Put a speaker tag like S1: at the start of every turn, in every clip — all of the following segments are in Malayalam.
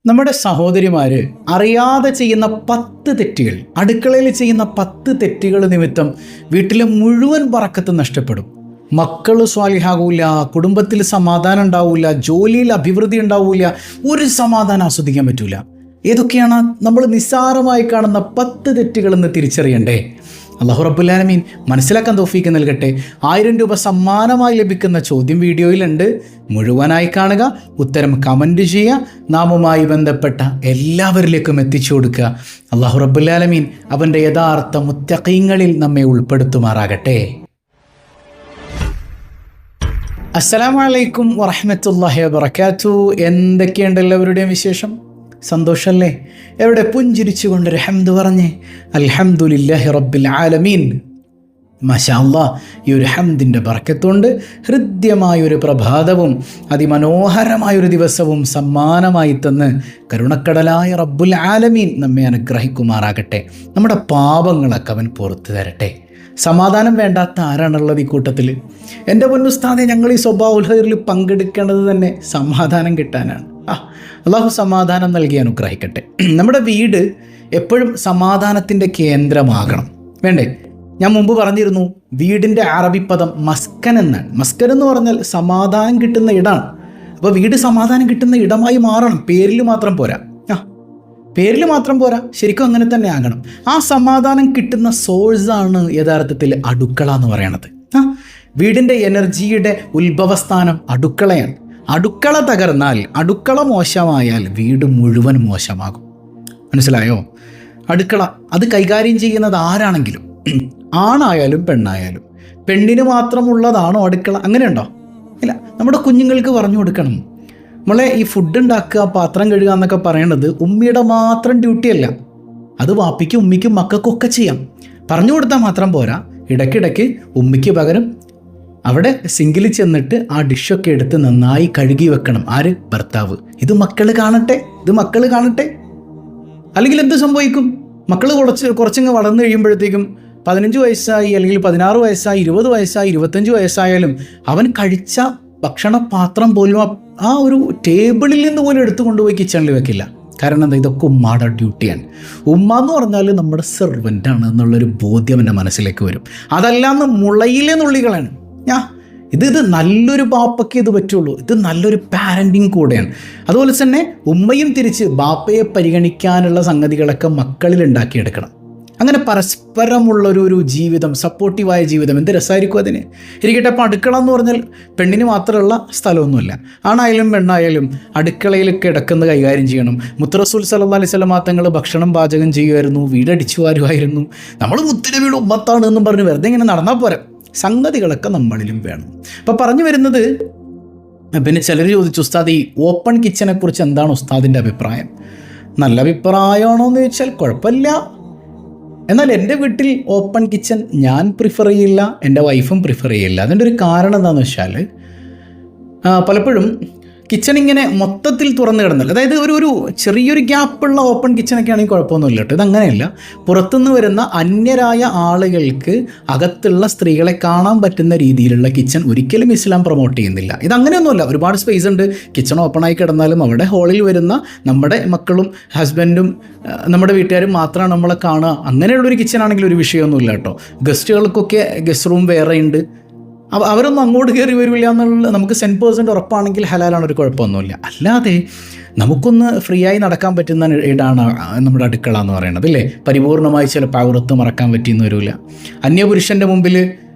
S1: നമ്മുടെ സഹോദരിമാർ അറിയാതെ ചെയ്യുന്ന 10 തെറ്റുകൾ, അടുക്കളയിൽ ചെയ്യുന്ന 10 തെറ്റുകൾ നിമിത്തം വീട്ടിലെ മുഴുവൻ ബറക്കത്ത് നഷ്ടപ്പെടും. മക്കൾ സ്വാലിഹാകൂല, കുടുംബത്തിൽ സമാധാനം ഉണ്ടാവില്ല, ജോലിയിൽ അഭിവൃദ്ധി ഉണ്ടാവില്ല, ഒരു സമാധാനം ആസ്വദിക്കാൻ പറ്റൂല. ഏതൊക്കെയാണ് നമ്മൾ നിസ്സാരമായി കാണുന്ന 10 തെറ്റുകളെന്ന് തിരിച്ചറിയണ്ടേ? അല്ലാഹു റബ്ബുൽ ആലമീൻ മനസ്സിലാക്കാൻ തൗഫീക്ക് നൽകട്ടെ. 1000 രൂപ സമ്മാനമായി ലഭിക്കുന്ന ചോദ്യം വീഡിയോയിലുണ്ട്. മുഴുവനായി കാണുക, ഉത്തരം കമൻറ്റ് ചെയ്യുക, നാമുമായി ബന്ധപ്പെട്ട എല്ലാവരിലേക്കും എത്തിച്ചു കൊടുക്കുക. അല്ലാഹു റബ്ബുൽ ആലമീൻ അവൻ്റെ യഥാർത്ഥ മുത്തഖീങ്ങളിൽ നമ്മെ ഉൾപ്പെടുത്തുമാറാകട്ടെ. അസ്സലാമു അലൈക്കും വറഹ്മത്തുള്ളാഹി വബറകാതുഹു. എന്തൊക്കെയുണ്ട് എല്ലാവരുടെയും വിശേഷം? സന്തോഷമല്ലേ? എവിടെ പുഞ്ചിരിച്ചു കൊണ്ടൊരു ഹംദ് പറഞ്ഞേ, അൽഹംദുലില്ലാഹി റബ്ബിൽ ആലമീൻ. മാഷാ അല്ലാഹ്, ഈ ഒരു ഹംദിൻ്റെ ബർക്കത്തുകൊണ്ട് ഹൃദ്യമായൊരു പ്രഭാതവും അതിമനോഹരമായൊരു ദിവസവും സമ്മാനമായി തന്ന് കരുണക്കടലായ റബ്ബുൽ ആലമീൻ നമ്മെ അനുഗ്രഹിക്കുമാറാകട്ടെ. നമ്മുടെ പാപങ്ങളൊക്കെ അവൻ പുറത്തു തരട്ടെ. സമാധാനം വേണ്ടാത്ത ആരാണുള്ളത് ഈ കൂട്ടത്തിൽ? എൻ്റെ പൊന്നുസ്താദെ, ഞങ്ങൾ ഈ സ്വഭാവുൽ ഖൈറിൽ പങ്കെടുക്കേണ്ടത് തന്നെ സമാധാനം കിട്ടാനാണ്. അള്ളാഹു സമാധാനം നൽകി അനുഗ്രഹിക്കട്ടെ. നമ്മുടെ വീട് എപ്പോഴും സമാധാനത്തിൻ്റെ കേന്ദ്രമാകണം, വേണ്ടേ? ഞാൻ മുമ്പ് പറഞ്ഞിരുന്നു, വീടിൻ്റെ അറബി പദം മസ്കൻ എന്നാണ്. മസ്കൻ എന്ന് പറഞ്ഞാൽ സമാധാനം കിട്ടുന്ന ഇടമാണ്. അപ്പോൾ വീട് സമാധാനം കിട്ടുന്ന ഇടമായി മാറണം. പേരിൽ മാത്രം പോരാ, പേരിൽ മാത്രം പോരാ, ശരിക്കും അങ്ങനെ തന്നെ ആകണം. ആ സമാധാനം കിട്ടുന്ന സോഴ്സാണ് യഥാർത്ഥത്തിൽ അടുക്കള എന്ന് പറയണത്. വീടിൻ്റെ എനർജിയുടെ ഉത്ഭവസ്ഥാനം അടുക്കളയാണ്. അടുക്കള തകർന്നാൽ, അടുക്കള മോശമായാൽ വീട് മുഴുവൻ മോശമാകും. മനസ്സിലായോ? അടുക്കള അത് കൈകാര്യം ചെയ്യുന്നത് ആരാണെങ്കിലും, ആണായാലും പെണ്ണായാലും. പെണ്ണിന് മാത്രമുള്ളതാണോ അടുക്കള? അങ്ങനെയുണ്ടോ? ഇല്ല. നമ്മുടെ കുഞ്ഞുങ്ങൾക്ക് പറഞ്ഞു കൊടുക്കണം, നമ്മളെ ഈ ഫുഡ് ഉണ്ടാക്കുക, പാത്രം കഴുകുക എന്നൊക്കെ പറയണത് ഉമ്മയുടെ മാത്രം ഡ്യൂട്ടിയല്ല. അത് വാപ്പിക്കും ഉമ്മിക്കും മക്കൾക്കൊക്കെ ചെയ്യാം. പറഞ്ഞു കൊടുത്താൽ മാത്രം പോരാ, ഇടയ്ക്കിടയ്ക്ക് ഉമ്മിക്ക് പകരം അവിടെ സിങ്കിൽ ചെന്നിട്ട് ആ ഡിഷൊക്കെ എടുത്ത് നന്നായി കഴുകി വെക്കണം. ആര്? ഭർത്താവ്. ഇത് മക്കൾ കാണട്ടെ, അല്ലെങ്കിൽ എന്ത് സംഭവിക്കും? മക്കൾ കുറച്ചങ്ങ് വളർന്നു കഴിയുമ്പോഴത്തേക്കും 15 വയസ്സായി, അല്ലെങ്കിൽ 16 വയസ്സായി, 20 വയസ്സായി, 25 വയസ്സായാലും അവൻ കഴിച്ച ഭക്ഷണപാത്രം പോലും ആ ഒരു ടേബിളിൽ നിന്ന് പോലും എടുത്തു കൊണ്ടുപോയി കിച്ചണിൽ വെക്കില്ല. കാരണം എന്താ? ഇതൊക്കെ ഉമ്മയുടെ ഡ്യൂട്ടിയാണ്. ഉമ്മ എന്ന് പറഞ്ഞാൽ നമ്മുടെ സെർവൻ്റാണ് എന്നുള്ളൊരു ബോധ്യം എൻ്റെ മനസ്സിലേക്ക് വരും. അതല്ലാന്ന് മുളയിലെ നുള്ളികളാണ്. ഇത് നല്ലൊരു ബാപ്പയ്ക്ക് ഇത് പറ്റുള്ളൂ. ഇത് നല്ലൊരു പാരൻറ്റിങ് കൂടെയാണ്. അതുപോലെ തന്നെ ഉമ്മയും തിരിച്ച് ബാപ്പയെ പരിഗണിക്കാനുള്ള സംഗതികളൊക്കെ മക്കളിൽ ഉണ്ടാക്കിയെടുക്കണം. അങ്ങനെ പരസ്പരമുള്ളൊരു ജീവിതം, സപ്പോർട്ടീവായ ജീവിതം, എന്ത് രസമായിരിക്കും അതിന്. ഇരിക്കട്ടെ, അപ്പോൾ അടുക്കള എന്ന് പറഞ്ഞാൽ പെണ്ണിന് മാത്രമുള്ള സ്ഥലമൊന്നുമില്ല. ആണായാലും പെണ്ണായാലും അടുക്കളയിലൊക്കെ കിടക്കുന്ന കൈകാര്യം ചെയ്യണം. മുത്തറസൂൽ സല്ലല്ലാഹു അലൈഹി വസല്ലം തങ്ങൾ ഭക്ഷണം പാചകം ചെയ്യുമായിരുന്നു, വീടടിച്ചു വാരുമായിരുന്നു. നമ്മൾ മുത്തിൻ്റെ വീട് ഉമ്മത്താണ് എന്നും പറഞ്ഞ് വെറുതെ ഇങ്ങനെ നടന്നാൽ പോരാ, സംഗതികളൊക്കെ നമ്മളിലും വേണം. അപ്പോൾ പറഞ്ഞു വരുന്നത്, പിന്നെ ചിലർ ചോദിച്ചു, ഉസ്താദ് ഈ ഓപ്പൺ കിച്ചനെ കുറിച്ച് എന്താണ് ഉസ്താദിൻ്റെ അഭിപ്രായം? നല്ല അഭിപ്രായമാണോ എന്ന് ചോദിച്ചാൽ കുഴപ്പമില്ല. എന്നാൽ എൻ്റെ വീട്ടിൽ ഓപ്പൺ കിച്ചൺ ഞാൻ പ്രിഫർ ചെയ്യില്ല, എൻ്റെ വൈഫും പ്രിഫർ ചെയ്യില്ല. അതിൻ്റെ ഒരു കാരണം എന്താണെന്ന് വെച്ചാൽ, പലപ്പോഴും കിച്ചൺ ഇങ്ങനെ മൊത്തത്തിൽ തുറന്നു കിടന്നില്ല. അതായത് ഒരു ചെറിയൊരു ഗ്യാപ്പുള്ള ഓപ്പൺ കിച്ചണൊക്കെ ആണെങ്കിൽ കുഴപ്പമൊന്നുമില്ല കേട്ടോ. ഇതങ്ങനെയല്ല. പുറത്തുനിന്ന് വരുന്ന അന്യരായ ആളുകൾക്ക് അകത്തുള്ള സ്ത്രീകളെ കാണാൻ പറ്റുന്ന രീതിയിലുള്ള കിച്ചൺ ഒരിക്കലും ഇസ്ലാം പ്രൊമോട്ട് ചെയ്യുന്നില്ല. ഇതങ്ങനെയൊന്നുമല്ല. ഒരുപാട് സ്പേസ് ഉണ്ട്. കിച്ചൺ ഓപ്പണായി കിടന്നാലും അവിടെ ഹോളിൽ വരുന്ന നമ്മുടെ മക്കളും ഹസ്ബൻഡും നമ്മുടെ വീട്ടുകാരും മാത്രമാണ് നമ്മളെ കാണുക. അങ്ങനെയുള്ളൊരു കിച്ചൺ ആണെങ്കിൽ ഒരു വിഷയമൊന്നുമില്ല കേട്ടോ. ഗസ്റ്റുകൾക്കൊക്കെ ഗസ്റ്റ് റൂം വേറെ ഉണ്ട്. അവരൊന്നും അങ്ങോട്ട് കയറി വരില്ല എന്നുള്ള നമുക്ക് 100% ഉറപ്പാണെങ്കിൽ ഹലാലാണ്, ഒരു കുഴപ്പമൊന്നുമില്ല. അല്ലാതെ നമുക്കൊന്ന് ഫ്രീ ആയി നടക്കാൻ പറ്റുന്ന ഇടാണ് നമ്മുടെ അടുക്കള എന്ന് പറയുന്നത്, അല്ലേ? പരിപൂർണമായി ചിലപ്പോൾ ഔറത്ത് മറക്കാൻ പറ്റിയെന്ന് വരില്ല. അന്യപുരുഷൻ്റെ മുമ്പിൽ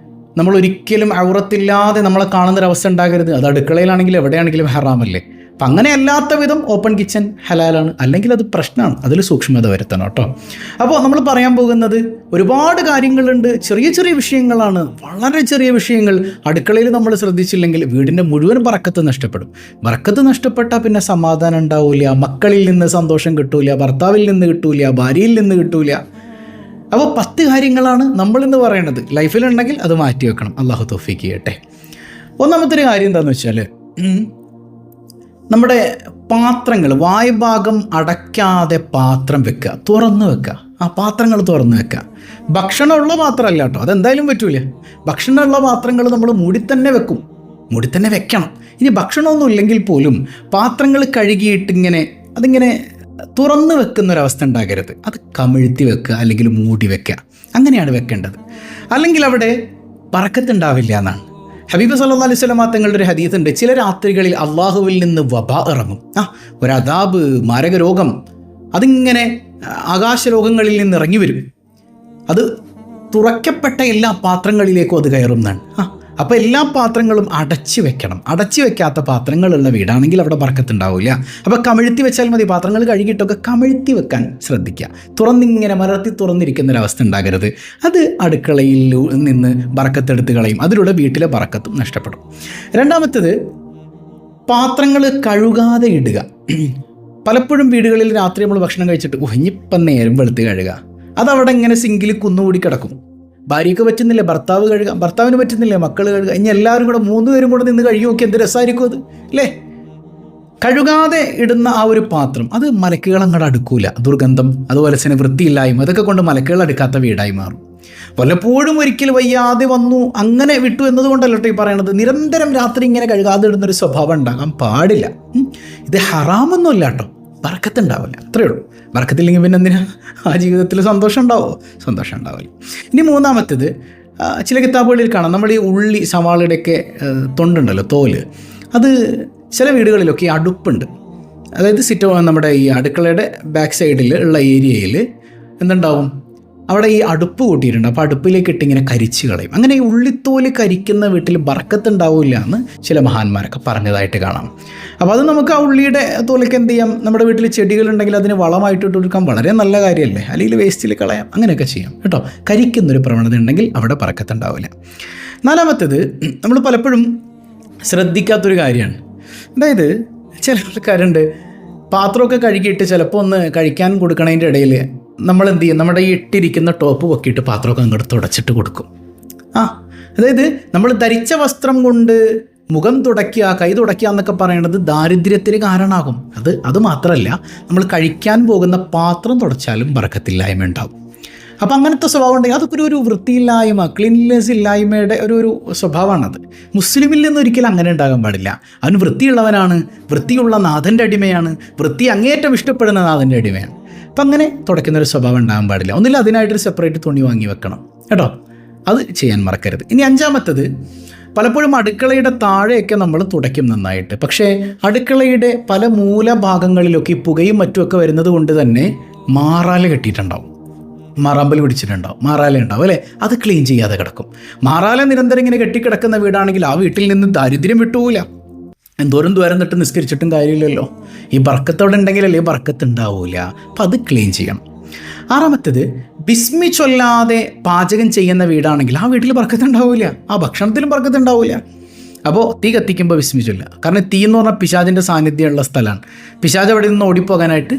S1: നമ്മൾ ഒരിക്കലും ഔറത്തില്ലാതെ നമ്മളെ കാണുന്നൊരവസ്ഥ ഉണ്ടാകരുത്. അത് അടുക്കളയിലാണെങ്കിലും എവിടെയാണെങ്കിലും ഹറാമല്ലേ. അപ്പം അങ്ങനെ അല്ലാത്ത വിധം ഓപ്പൺ കിച്ചൺ ഹലാലാണ്, അല്ലെങ്കിൽ അത് പ്രശ്നമാണ്. അതിൽ സൂക്ഷ്മത വരുത്തണം കേട്ടോ. അപ്പോൾ നമ്മൾ പറയാൻ പോകുന്നത് ഒരുപാട് കാര്യങ്ങളുണ്ട്. ചെറിയ ചെറിയ വിഷയങ്ങളാണ്, വളരെ ചെറിയ വിഷയങ്ങൾ. അടുക്കളയിൽ നമ്മൾ ശ്രദ്ധിച്ചില്ലെങ്കിൽ വീടിൻ്റെ മുഴുവൻ ബറക്കത്ത് നഷ്ടപ്പെടും. ബറക്കത്ത് നഷ്ടപ്പെട്ടാൽ പിന്നെ സമാധാനം ഉണ്ടാവില്ല, മക്കളിൽ നിന്ന് സന്തോഷം കിട്ടൂല, ഭർത്താവിൽ നിന്ന് കിട്ടൂല, ഭാര്യയിൽ നിന്ന് കിട്ടൂല. അപ്പോൾ 10 കാര്യങ്ങളാണ് നമ്മളിന്ന് പറയണത്. ലൈഫിലുണ്ടെങ്കിൽ അത് മാറ്റി വെക്കണം. അള്ളാഹു തൗഫീഖ് ചെയ്യട്ടെ. ഒന്നാമത്തെ ഒരു കാര്യം എന്താണെന്ന് വെച്ചാൽ, നമ്മുടെ പാത്രങ്ങൾ വായ്ഭാഗം അടയ്ക്കാതെ പാത്രം വെക്കുക, തുറന്ന് വെക്കുക. ആ പാത്രങ്ങൾ തുറന്ന് വെക്കുക. ഭക്ഷണമുള്ള പാത്രമല്ല കേട്ടോ, അതെന്തായാലും പറ്റൂല. ഭക്ഷണമുള്ള പാത്രങ്ങൾ നമ്മൾ മൂടി തന്നെ വെക്കും, മൂടി തന്നെ വെക്കണം. ഇനി ഭക്ഷണമൊന്നും ഇല്ലെങ്കിൽ പോലും പാത്രങ്ങൾ കഴുകിയിട്ട് ഇങ്ങനെ അതിങ്ങനെ തുറന്ന് വെക്കുന്നൊരവസ്ഥ ഉണ്ടാകരുത്. അത് കമിഴ്ത്തി വെക്കുക അല്ലെങ്കിൽ മൂടി വെക്കുക, അങ്ങനെയാണ് വെക്കേണ്ടത്. അല്ലെങ്കിൽ അവിടെ ബറക്കത്തുണ്ടാവില്ല എന്നാണ്. ഹബീബ് സല്ലല്ലാഹു അലൈഹി വസല്ലം തങ്ങളുടെ ഒരു ഹദീസ് ഉണ്ട്, ചില രാത്രികളിൽ അള്ളാഹുവിൽ നിന്ന് വബ ഇറങ്ങും. ഒരു അദാബ്, മാരക രോഗം, അതിങ്ങനെ ആകാശലോകങ്ങളിൽ നിന്ന് ഇറങ്ങി വരും. അത് തുറക്കപ്പെട്ട എല്ലാ പാത്രങ്ങളിലേക്കും അത് കയറും എന്നാണ്. അപ്പോൾ എല്ലാ പാത്രങ്ങളും അടച്ചു വെക്കണം. അടച്ചു വെക്കാത്ത പാത്രങ്ങളുള്ള വീടാണെങ്കിൽ അവിടെ ബർക്കത്തുണ്ടാവില്ല. അപ്പോൾ കമിഴ്ത്തി വെച്ചാൽ മതി. പാത്രങ്ങൾ കഴുകിയിട്ടൊക്കെ കമിഴ്ത്തി വെക്കാൻ ശ്രദ്ധിക്കുക. തുറന്നിങ്ങനെ മലർത്തി തുറന്നിരിക്കുന്നൊരവസ്ഥ ഉണ്ടാകരുത്. അത് അടുക്കളയിൽ നിന്ന് ബർക്കത്തെടുത്ത് കളയും. അതിലൂടെ വീട്ടിലെ ബർക്കത്തും നഷ്ടപ്പെടും. രണ്ടാമത്തേത്, പാത്രങ്ങൾ കഴുകാതെ ഇടുക. പലപ്പോഴും വീടുകളിൽ രാത്രി നമ്മൾ ഭക്ഷണം കഴിച്ചിട്ട് ഇനിയിപ്പം നേരം വെളുത്ത് കഴുകുക, അതവിടെ ഇങ്ങനെ സിങ്കിൽ കുന്നുകൂടി കിടക്കും. ഭാര്യയ്ക്ക് പറ്റുന്നില്ല, ഭർത്താവ് കഴുകാം, ഭർത്താവിന് പറ്റുന്നില്ല, മക്കൾ കഴുകുക. ഇനി എല്ലാവരും കൂടെ 3 പേരും കൂടെ നിന്ന് കഴുകി നോക്കി എന്ത് രസമായിരിക്കും അത്, അല്ലേ? കഴുകാതെ ഇടുന്ന ആ ഒരു പാത്രം അത് മലക്കുകൾ അങ്ങോട്ട് അടുക്കൂല. ദുർഗന്ധം, അതുപോലെ തന്നെ വൃത്തിയില്ലായ്മ, അതൊക്കെ കൊണ്ട് മലക്കുകൾ അടുക്കാത്ത വീടായി മാറും. വല്ലപ്പോഴും ഒരിക്കൽ വയ്യാതെ വന്നു അങ്ങനെ വിട്ടു എന്നതുകൊണ്ടല്ലോ ഈ പറയണത്. നിരന്തരം രാത്രി ഇങ്ങനെ കഴുകാതെ ഇടുന്നൊരു സ്വഭാവം ഉണ്ടാകാൻ പാടില്ല. ഇത് ഹറാമൊന്നുമല്ല കേട്ടോ, ബർക്കത്തുണ്ടാവില്ല, അത്രയേ ഉള്ളൂ. ബർക്കത്തില്ലെങ്കിൽ പിന്നെ എന്തിനാ ആ ജീവിതത്തിൽ സന്തോഷം ഉണ്ടാവുമോ? സന്തോഷം ഉണ്ടാവില്ല. ഇനി മൂന്നാമത്തേത്, ചില കിതാബുകളിൽ കാണാം, നമ്മുടെ ഈ ഉള്ളി, സവാളയുടെയൊക്കെ തൊണ്ടുണ്ടല്ലോ, തോല്, അത് ചില വീടുകളിലൊക്കെ ഈ അടുപ്പുണ്ട്. അതായത് നമ്മുടെ ഈ അടുക്കളയുടെ ബാക്ക് സൈഡിൽ ഉള്ള ഏരിയയിൽ എന്തുണ്ടാവും, അവിടെ ഈ അടുപ്പ് കൂട്ടിയിട്ടുണ്ട്. അപ്പോൾ അടുപ്പിലേക്ക് ഇട്ടിങ്ങനെ കരിച്ച് കളയും. അങ്ങനെ ഈ ഉള്ളിത്തോല് കരിക്കുന്ന വീട്ടിൽ ബർക്കത്തുണ്ടാവില്ല എന്ന് ചില മഹാന്മാരൊക്കെ പറഞ്ഞതായിട്ട് കാണാം. അപ്പോൾ അത് നമുക്ക് ആ ഉള്ളിയുടെ തോലൊക്കെ എന്ത് ചെയ്യാം, നമ്മുടെ വീട്ടിൽ ചെടികളുണ്ടെങ്കിൽ അതിന് വളമായിട്ട് ഇട്ട് കൊടുക്കാൻ വളരെ നല്ല കാര്യമല്ലേ, അല്ലെങ്കിൽ വേസ്റ്റിൽ കളയാം, അങ്ങനെയൊക്കെ ചെയ്യാം കേട്ടോ. കരിക്കുന്നൊരു പ്രവണത ഉണ്ടെങ്കിൽ അവിടെ ബർക്കത്തുണ്ടാവില്ല. നാലാമത്തേത്, നമ്മൾ പലപ്പോഴും ശ്രദ്ധിക്കാത്തൊരു കാര്യമാണ്. അതായത് ചില ആൾക്കാരുണ്ട്, പാത്രമൊക്കെ കഴുകിയിട്ട് ചിലപ്പോൾ ഒന്ന് കഴിക്കാൻ കൊടുക്കണതിൻ്റെ ഇടയിൽ നമ്മൾ എന്ത് ചെയ്യും, നമ്മുടെ ഈ ഇട്ടിരിക്കുന്ന ടോപ്പ് പൊക്കിയിട്ട് പാത്രമൊക്കെ അങ്ങോട്ട് തുടച്ചിട്ട് കൊടുക്കും. അതായത് നമ്മൾ ധരിച്ച വസ്ത്രം കൊണ്ട് മുഖം തുടയ്ക്കുക, കൈ തുടയ്ക്കുക എന്നൊക്കെ പറയുന്നത് ദാരിദ്ര്യത്തിന് കാരണമാകും. അത് മാത്രമല്ല, നമ്മൾ കഴിക്കാൻ പോകുന്ന പാത്രം തുടച്ചാലും ബർക്കത്തില്ലായ്മ ഉണ്ടാകും. അപ്പോൾ അങ്ങനത്തെ സ്വഭാവം ഉണ്ടെങ്കിൽ അതൊക്കെ ഒരു വൃത്തിയില്ലായ്മ, ക്ലീൻനെസ് ഇല്ലായ്മയുടെ ഒരു സ്വഭാവമാണത്. മുസ്ലിമിൽ നിന്ന് ഒരിക്കലും അങ്ങനെ ഉണ്ടാകാൻ പാടില്ല. അവൻ വൃത്തിയുള്ളവനാണ്, വൃത്തിയുള്ള നാഥൻ്റെ അടിമയാണ്, വൃത്തി അങ്ങേയറ്റം ഇഷ്ടപ്പെടുന്ന നാഥൻ്റെ അടിമയാണ്. അപ്പം അങ്ങനെ തുടയ്ക്കുന്നൊരു സ്വഭാവം ഉണ്ടാകാൻ പാടില്ല. ഒന്നില്ല അതിനായിട്ടൊരു സെപ്പറേറ്റ് തുണി വാങ്ങി വെക്കണം കേട്ടോ, അത് ചെയ്യാൻ മറക്കരുത്. ഇനി അഞ്ചാമത്തേത്, പലപ്പോഴും അടുക്കളയുടെ താഴെയൊക്കെ നമ്മൾ തുടയ്ക്കും നന്നായിട്ട്. പക്ഷേ അടുക്കളയുടെ പല മൂലഭാഗങ്ങളിലൊക്കെ ഈ പുകയും മറ്റുമൊക്കെ വരുന്നത് കൊണ്ട് തന്നെ മാറാല കെട്ടിയിട്ടുണ്ടാവും, മാറാമ്പൽ പിടിച്ചിട്ടുണ്ടാവും, മാറാല ഉണ്ടാവും അല്ലേ, അത് ക്ലീൻ ചെയ്യാതെ കിടക്കും. മാറാല നിരന്തരം ഇങ്ങനെ കെട്ടിക്കിടക്കുന്ന വീടാണെങ്കിൽ ആ വീട്ടിൽ നിന്ന് ദാരിദ്ര്യം വിട്ടുപോകില്ല. എന്തോരം ദൂരം തൊട്ട് നിസ്കരിച്ചിട്ടും കാര്യമില്ലല്ലോ. ഈ ബർക്കത്തോടെ ഉണ്ടെങ്കിലല്ലേ ബർക്കത്ത് ഉണ്ടാവില്ല. അപ്പം അത് ക്ലീൻ ചെയ്യണം. ആറാമത്തേത്, ബിസ്മി ചൊല്ലാതെ പാചകം ചെയ്യുന്ന വീടാണെങ്കിൽ ആ വീട്ടിൽ ബർക്കത്ത് ഉണ്ടാവില്ല, ആ ഭക്ഷണത്തിലും ബർക്കത്ത് ഉണ്ടാവില്ല. അപ്പോൾ തീ കത്തിക്കുമ്പോൾ ബിസ്മി ചൊല്ലുക. കാരണം തീ എന്ന് പറഞ്ഞാൽ പിശാചിൻ്റെ സാന്നിധ്യമുള്ള സ്ഥലമാണ്. പിശാച് അവിടെ നിന്ന് ഓടിപ്പോകാനായിട്ട്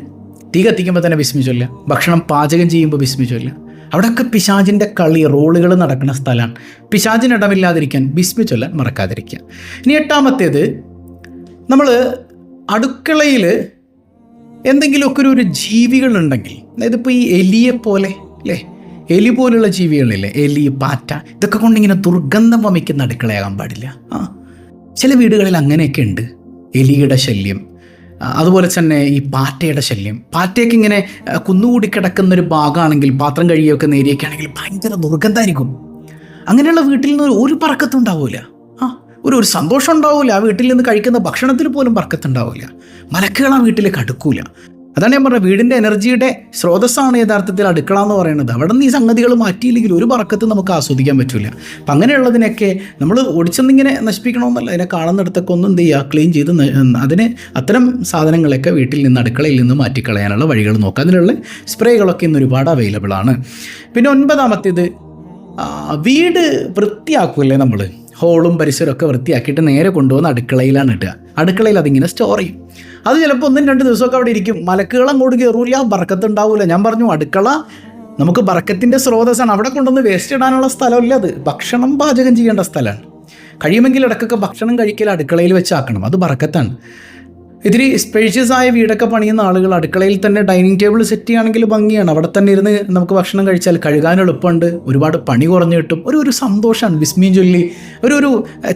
S1: തീ കത്തിക്കുമ്പോൾ തന്നെ ബിസ്മി ചൊല്ലുക. ഭക്ഷണം പാചകം ചെയ്യുമ്പോൾ ബിസ്മി ചൊല്ലുക. അവിടെയൊക്കെ പിശാചിൻ്റെ കളി, റോളുകൾ നടക്കുന്ന സ്ഥലമാണ്. പിശാചിനിടമില്ലാതിരിക്കാൻ ബിസ്മി ചൊല്ലാൻ മറക്കാതിരിക്കുക. ഇനി എട്ടാമത്തേത്, നമ്മൾ അടുക്കളയിൽ എന്തെങ്കിലുമൊക്കെ ഒരു ജീവികളുണ്ടെങ്കിൽ, അതായത് ഇപ്പോൾ ഈ എലിയെ പോലെ അല്ലേ, എലി പോലുള്ള ജീവികളില്ലേ, എലി, പാറ്റ, ഇതൊക്കെ കൊണ്ടിങ്ങനെ ദുർഗന്ധം വമിക്കുന്ന അടുക്കളയാകാൻ പാടില്ല. ചില വീടുകളിൽ അങ്ങനെയൊക്കെ ഉണ്ട്, എലിയുടെ ശല്യം, അതുപോലെ തന്നെ ഈ പാറ്റയുടെ ശല്യം. പാറ്റയൊക്കെ ഇങ്ങനെ കുന്നുകൂടി കിടക്കുന്നൊരു ഭാഗമാണെങ്കിൽ, പാത്രം കഴുകിയൊക്കെ നേരിയൊക്കെ ആണെങ്കിൽ ഭയങ്കര ദുർഗന്ധമായിരിക്കും. അങ്ങനെയുള്ള വീട്ടിൽ നിന്ന് ഒരു ബർക്കത്തും ഉണ്ടാവില്ല, ഒരു സന്തോഷം ഉണ്ടാവില്ല. ആ വീട്ടിൽ നിന്ന് കഴിക്കുന്ന ഭക്ഷണത്തിൽ പോലും ബർക്കത്തുണ്ടാവില്ല. മലക്കുകൾ ആ വീട്ടിലേക്ക് അടുക്കൂല. അതാണ് ഞാൻ പറഞ്ഞത്, വീടിൻ്റെ എനർജിയുടെ സ്രോതസ്സാണ് യഥാർത്ഥത്തിൽ അടുക്കള എന്ന് പറയുന്നത്. അവിടെ നിന്ന് ഈ സംഗതികൾ മാറ്റിയില്ലെങ്കിൽ ഒരു ബർക്കത്ത് നമുക്ക് ആസ്വദിക്കാൻ പറ്റില്ല. അപ്പം അങ്ങനെയുള്ളതിനൊക്കെ നമ്മൾ ഓടിച്ചെന്നിങ്ങനെ നശിപ്പിക്കണമെന്നല്ല, അതിനെ കാണുന്നിടത്തൊക്കെ ഒന്നും എന്ത് ചെയ്യുക, ക്ലീൻ ചെയ്ത് അതിന് അത്തരം സാധനങ്ങളൊക്കെ വീട്ടിൽ നിന്ന്, അടുക്കളയിൽ നിന്ന് മാറ്റിക്കളയാനുള്ള വഴികൾ നോക്കുക. അതിനുള്ള സ്പ്രേകളൊക്കെ ഇന്ന് ഒരുപാട് അവൈലബിൾ ആണ്. പിന്നെ ഒൻപതാമത്തേത്, വീട് വൃത്തിയാക്കൂല്ലേ നമ്മൾ, ഹോളും പരിസരമൊക്കെ വൃത്തിയാക്കിയിട്ട് നേരെ കൊണ്ടുവന്ന് അടുക്കളയിലാണ് ഇടുക. അടുക്കളയിൽ അതിങ്ങനെ സ്റ്റോർ ചെയ്യും. അത് ചിലപ്പോൾ 1-2 ദിവസമൊക്കെ അവിടെ ഇരിക്കും. മലക്കുകൾ അങ്ങോട്ട് കയറൂല, ബർക്കത്ത് ഉണ്ടാവില്ല. ഞാൻ പറഞ്ഞു, അടുക്കള നമുക്ക് ബർക്കത്തിൻ്റെ സ്രോതസ്സാണ്. അവിടെ കൊണ്ടുവന്ന് വേസ്റ്റ് ഇടാനുള്ള സ്ഥലമല്ല അത്, ഭക്ഷണം പാചകം ചെയ്യേണ്ട സ്ഥലമാണ്. കഴിയുമെങ്കിൽ ഇടയ്ക്കൊക്കെ ഭക്ഷണം കഴിക്കൽ അടുക്കളയിൽ വെച്ചാക്കണം, അത് ബർക്കത്താണ്. ഇതിരി സ്പേഷ്യസ് ആയ വീടൊക്കെ പണിയുന്ന ആളുകൾ അടുക്കളയിൽ തന്നെ ഡൈനിങ് ടേബിൾ സെറ്റ് ചെയ്യുകയാണെങ്കിൽ ഭംഗിയാണ്. അവിടെ തന്നെ ഇരുന്ന് നമുക്ക് ഭക്ഷണം കഴിച്ചാൽ കഴുകാൻ എളുപ്പമുണ്ട്, ഒരുപാട് പണി കുറഞ്ഞു കിട്ടും, ഒരു സന്തോഷമാണ്. ബിസ്മീൻ ചൊല്ലി ഒരു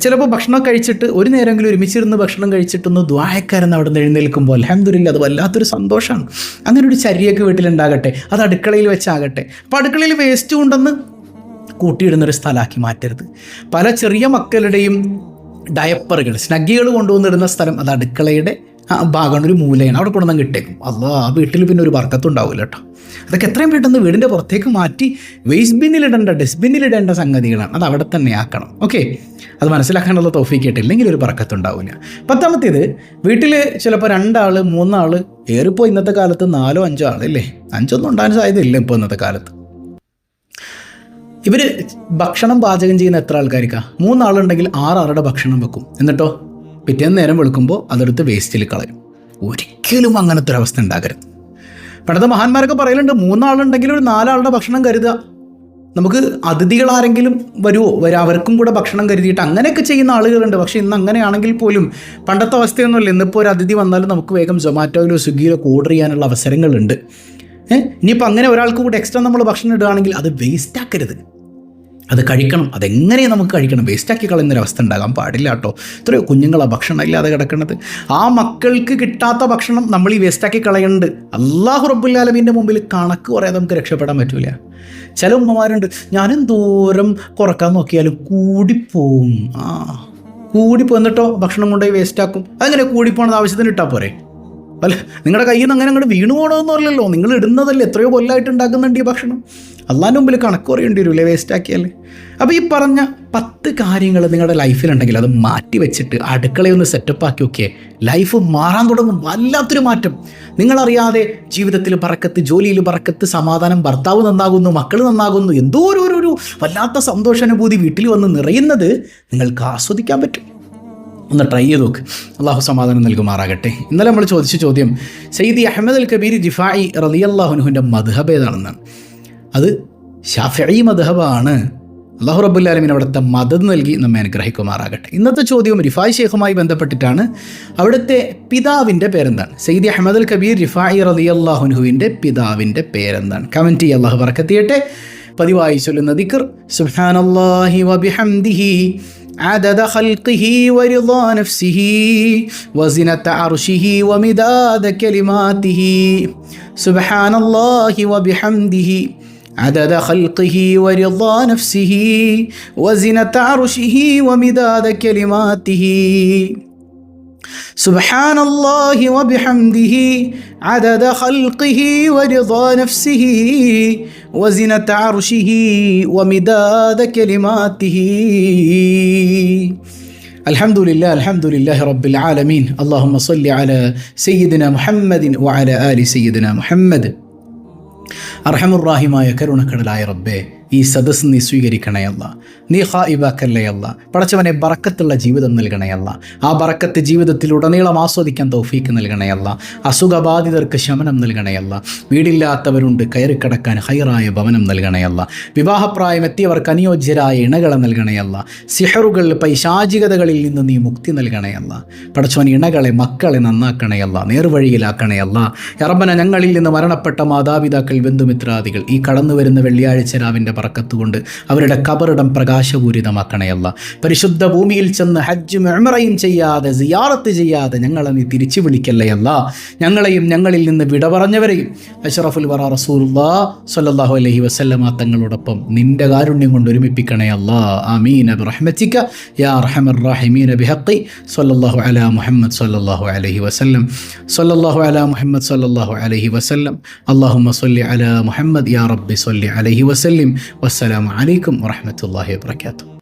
S1: ചിലപ്പോൾ ഭക്ഷണം കഴിച്ചിട്ട് ഒരു നേരമെങ്കിലും ഒരുമിച്ചിരുന്ന് ഭക്ഷണം കഴിച്ചിട്ടൊന്ന് ദ്വായക്കാരെന്ന് അവിടെ നിന്ന് എഴുന്നേൽക്കുമ്പോൾ അൽഹംദുലില്ലാ അത് വല്ലാത്തൊരു സന്തോഷമാണ്. അങ്ങനെ ഒരു ചര്യയൊക്കെ വീട്ടിലുണ്ടാകട്ടെ, അത് അടുക്കളയിൽ വെച്ചാകട്ടെ. അപ്പോൾ അടുക്കളയിൽ വേസ്റ്റ് കൊണ്ടെന്ന് കൂട്ടിയിടുന്നൊരു സ്ഥലമാക്കി മാറ്റരുത്. പല ചെറിയ മക്കളുടെയും ഡയപ്പറുകൾ സ്നഗ്ഗികൾ കൊണ്ടുവന്നിടുന്ന സ്ഥലം അത് അടുക്കളയുടെ ഭാഗമാണ്, ഒരു മൂലയാണ്. അവിടെ കൊണ്ടുവന്ന് കിട്ടേക്കും. അല്ലാ, ആ വീട്ടിൽ പിന്നെ ഒരു ബർക്കത്തും ഉണ്ടാവില്ല കേട്ടോ. അതൊക്കെ എത്രയും പെട്ടെന്ന് വീടിൻ്റെ പുറത്തേക്ക് മാറ്റി വേസ്റ്റ് ബിന്നിലിടേണ്ട, ഡസ്റ്റ്ബിന്നിലിടേണ്ട സംഗതികളാണ്. അത് അവിടെ തന്നെ ആക്കണം. ഓക്കെ, അത് മനസ്സിലാക്കാനുള്ള തൗഫീക്ക് കിട്ടില്ലെങ്കിൽ ഒരു ബർക്കത്തുണ്ടാവില്ല. 10ാമത്തേത്, വീട്ടിൽ ചിലപ്പോൾ 2 ആൾ 3 ആൾ, ഏറിപ്പോൾ ഇന്നത്തെ കാലത്ത് 4 5 ആൾ അല്ലേ, 5 ഒന്നും ഉണ്ടാകാൻ സാധ്യതയില്ല ഇപ്പോൾ ഇന്നത്തെ കാലത്ത്. ഇവർ ഭക്ഷണം പാചകം ചെയ്യുന്ന എത്ര ആൾക്കാർക്കാണ്? 3 ആളുണ്ടെങ്കിൽ 6 ആളുടെ ഭക്ഷണം വെക്കും. എന്നിട്ടോ പിറ്റേന്ന് നേരം വെളുക്കുമ്പോൾ അതെടുത്ത് വേസ്റ്റിൽ കളയും. ഒരിക്കലും അങ്ങനത്തെ ഒരു അവസ്ഥ ഉണ്ടാകരുത്. പണ്ടത്തെ മഹാന്മാരൊക്കെ പറയലുണ്ട്, 3 ആളുണ്ടെങ്കിൽ ഒരു 4 ആളുടെ ഭക്ഷണം കരുതുക. നമുക്ക് അതിഥികൾ ആരെങ്കിലും വരുമോ, അവർക്കും കൂടെ ഭക്ഷണം കരുതിയിട്ട് അങ്ങനെയൊക്കെ ചെയ്യുന്ന ആളുകളുണ്ട്. പക്ഷേ ഇന്ന് അങ്ങനെയാണെങ്കിൽ പോലും പണ്ടത്തെ അവസ്ഥയൊന്നുമില്ല. ഇന്നിപ്പോൾ ഒരു അതിഥി വന്നാലും നമുക്ക് വേഗം സൊമാറ്റോയിലോ സ്വിഗ്ഗിയിലോ ഓർഡർ ചെയ്യാനുള്ള അവസരങ്ങളുണ്ട്. ഇനിയിപ്പോൾ അങ്ങനെ ഒരാൾക്ക് കൂടെ എക്സ്ട്രാ നമ്മൾ ഭക്ഷണം ഇടുകയാണെങ്കിൽ അത് വേസ്റ്റ് ആക്കരുത്, അത് കഴിക്കണം. അതെങ്ങനെ നമുക്ക് കഴിക്കണം, വേസ്റ്റാക്കി കളയുന്നൊരവസ്ഥ ഉണ്ടാകാൻ പാടില്ല കേട്ടോ. എത്രയോ കുഞ്ഞുങ്ങളാണ് ഭക്ഷണം ഇല്ലാതെ കിടക്കുന്നത്. ആ മക്കൾക്ക് കിട്ടാത്ത ഭക്ഷണം നമ്മൾ ഈ വേസ്റ്റാക്കി കളയുന്നുണ്ട്. അല്ലാഹു റബ്ബുൽ ആലമീൻ്റെ മുമ്പിൽ കണക്ക് പറയാതെ നമുക്ക് രക്ഷപ്പെടാൻ പറ്റില്ല. ചില ഉമ്മമാരുണ്ട്, ഞാനും ദൂരം കുറക്കാൻ നോക്കിയാലും കൂടിപ്പോവും. കൂടിപ്പോന്നിട്ടോ ഭക്ഷണം കൊണ്ടുപോയി വേസ്റ്റാക്കും. അതങ്ങനെ കൂടിപ്പോണത് ആവശ്യത്തിന് ഇട്ടാൽ പോരെ? അല്ല, നിങ്ങളുടെ കയ്യിൽ നിന്ന് അങ്ങനെ അങ്ങോട്ട് വീണു പോകണമെന്ന് പറയല്ലോ. നിങ്ങൾ ഇടുന്നതല്ലേ, എത്രയോ കൊല്ലമായിട്ട് ഉണ്ടാക്കുന്നുണ്ട് ഈ ഭക്ഷണം. അള്ളാൻ്റെ മുമ്പിൽ കണക്ക് പറയേണ്ടി വരില്ലേ വേസ്റ്റാക്കിയാൽ. അപ്പോൾ ഈ പറഞ്ഞ 10 കാര്യങ്ങൾ നിങ്ങളുടെ ലൈഫിലുണ്ടെങ്കിൽ അത് മാറ്റി വെച്ചിട്ട് അടുക്കളയൊന്ന് സെറ്റപ്പാക്കി നോക്കിയേ, ലൈഫ് മാറാൻ തുടങ്ങും. വല്ലാത്തൊരു മാറ്റം. നിങ്ങളറിയാതെ ജീവിതത്തിൽ ബറക്കത്ത്, ജോലിയിൽ ബറക്കത്ത്, സമാധാനം, ഭർത്താവ് നന്നാകുന്നു, മക്കൾ നന്നാകുന്നു, എന്തോ ഒരു വല്ലാത്ത സന്തോഷാനുഭൂതി വീട്ടിൽ വന്ന് നിറയുന്നത് നിങ്ങൾക്ക് ആസ്വദിക്കാൻ പറ്റും. ഒന്ന് ട്രൈ ചെയ്ത് നോക്ക്. അള്ളാഹു സമാധാനം നൽകുമാറാകട്ടെ. ഇന്നലെ നമ്മൾ ചോദിച്ച ചോദ്യം സയ്യിദി അഹ്മദ് അൽ കബീർ ജിഫാഇ റളിയല്ലാഹു അൻഹുവിൻ്റെ മദ്ഹബ് ഏതാണെന്നാണ്. അത് ശാഫിഈ മദ്ഹബാണ്. അല്ലാഹു റബ്ബുൽ ആലമീൻ അവിടുത്തെ മദദ് നൽകി നമ്മെ അനുഗ്രഹിക്കുമാറാകട്ടെ. ഇന്നത്തെ ചോദ്യവും റിഫായി ഷെയ്ഖുമായി ബന്ധപ്പെട്ടിട്ടാണ്. അവിടുത്തെ പിതാവിൻ്റെ പേരെന്താണ്? സയ്യിദി അഹ്മദ് അൽ കബീർ റിഫാഇ റളിയല്ലാഹു അൻഹുവിൻ്റെ പിതാവിൻ്റെ പേരെന്താണ്? കമൻറ്റ് ചെയ്യുക. അല്ലാഹു ബറക്കത്ത് ചെയ്യട്ടെ. പതിവായി ചൊല്ലുന്ന ദിക്ർ സുബ്ഹാനല്ലാഹി വബിഹംദിഹി عدد خلقه ورضا نفسه وزنة عرشه ومداد كلماته سبحان الله وبحمده عدد خلقه ورضا نفسه وزنة عرشه ومداد كلماته سبحان الله وبحمده عدد خلقه ورضا نفسه وزنة عرشه ومداد كلماته الحمد لله رب العالمين اللهم صل على سيدنا محمد وعلى آل سيدنا محمد അർഹമുറാഹിമായ കരുണക്കടലായ റബ്ബേ, ഈ സദസ്സ് നീ സ്വീകരിക്കണയല്ല, നീ ഖായിബാക്കല്ലയല്ല. പടച്ചവനെ ബറക്കത്തുള്ള ജീവിതം നൽകണയല്ല. ആ ബറക്കത്ത് ജീവിതത്തിലുടനീളം ആസ്വദിക്കാൻ തൗഫീക്ക് നൽകണയല്ല. അസുഖബാധിതർക്ക് ശമനം നൽകണയല്ല. വീടില്ലാത്തവരുണ്ട്, കയറിക്കിടക്കാൻ ഹൈറായ ഭവനം നൽകണയല്ല. വിവാഹപ്രായം എത്തിയവർക്ക് അനുയോജ്യരായ ഇണകളെ നൽകണയല്ല. സിഹറുകൾ, പൈശാചികതകളിൽ നിന്ന് നീ മുക്തി നൽകണയല്ല. പടച്ചവൻ ഇണകളെ, മക്കളെ നന്നാക്കണയല്ല, നേർവഴിയിലാക്കണയല്ല. റബ്ബന, ഞങ്ങളിൽ നിന്ന് മരണപ്പെട്ട മാതാപിതാക്കൾ, ബന്ധുമിത്രാദികൾ ഈ കടന്നു വരുന്ന വെള്ളിയാഴ്ച രാവിൻ്റെ ബറക്കത്തുകൊണ്ട് അവരുടെ ഖബറിടം പ്രകാശപൂരിതമാക്കണയല്ല. പരിശുദ്ധ ഭൂമിയിൽ ചെന്ന് ഹജ്ജും ഉംറയും ചെയ്യാതെ, സിയാറത്ത് ചെയ്യാതെ ഞങ്ങളെ നീ തിരിച്ചു വിളിക്കല്ലയല്ല. ഞങ്ങളെയും ഞങ്ങളിൽ നിന്ന് വിട പറഞ്ഞവരെയും അഷ്റഫുൽ വറ റസൂലുള്ളാഹി സ്വല്ലല്ലാഹു അലൈഹി വസല്ലമ തങ്ങളോടൊപ്പം നിന്റെ കാരുണ്യം കൊണ്ട് ഒരുമിപ്പിക്കണയല്ല. ആമീൻ ബിറഹ്മതിക യാ അർഹമർ റഹീമീൻ ബിഹഖി സ്വല്ലല്ലാഹു അലാ മുഹമ്മദ് സ്വല്ലല്ലാഹു അലൈഹി വസല്ലം സ്വല്ലല്ലാഹു അലാ മുഹമ്മദ് സ്വല്ലല്ലാഹു അലൈഹി വസല്ലം അല്ലാഹുമ്മ സ്വല്ലി അലാ മുഹമ്മദ് യാ റബ്ബി സ്വല്ലി അലൈഹി വസല്ലം. വസ്സലാമു അലൈക്കും വറഹ്മത്തുള്ളാഹി വബറകാതുഹു.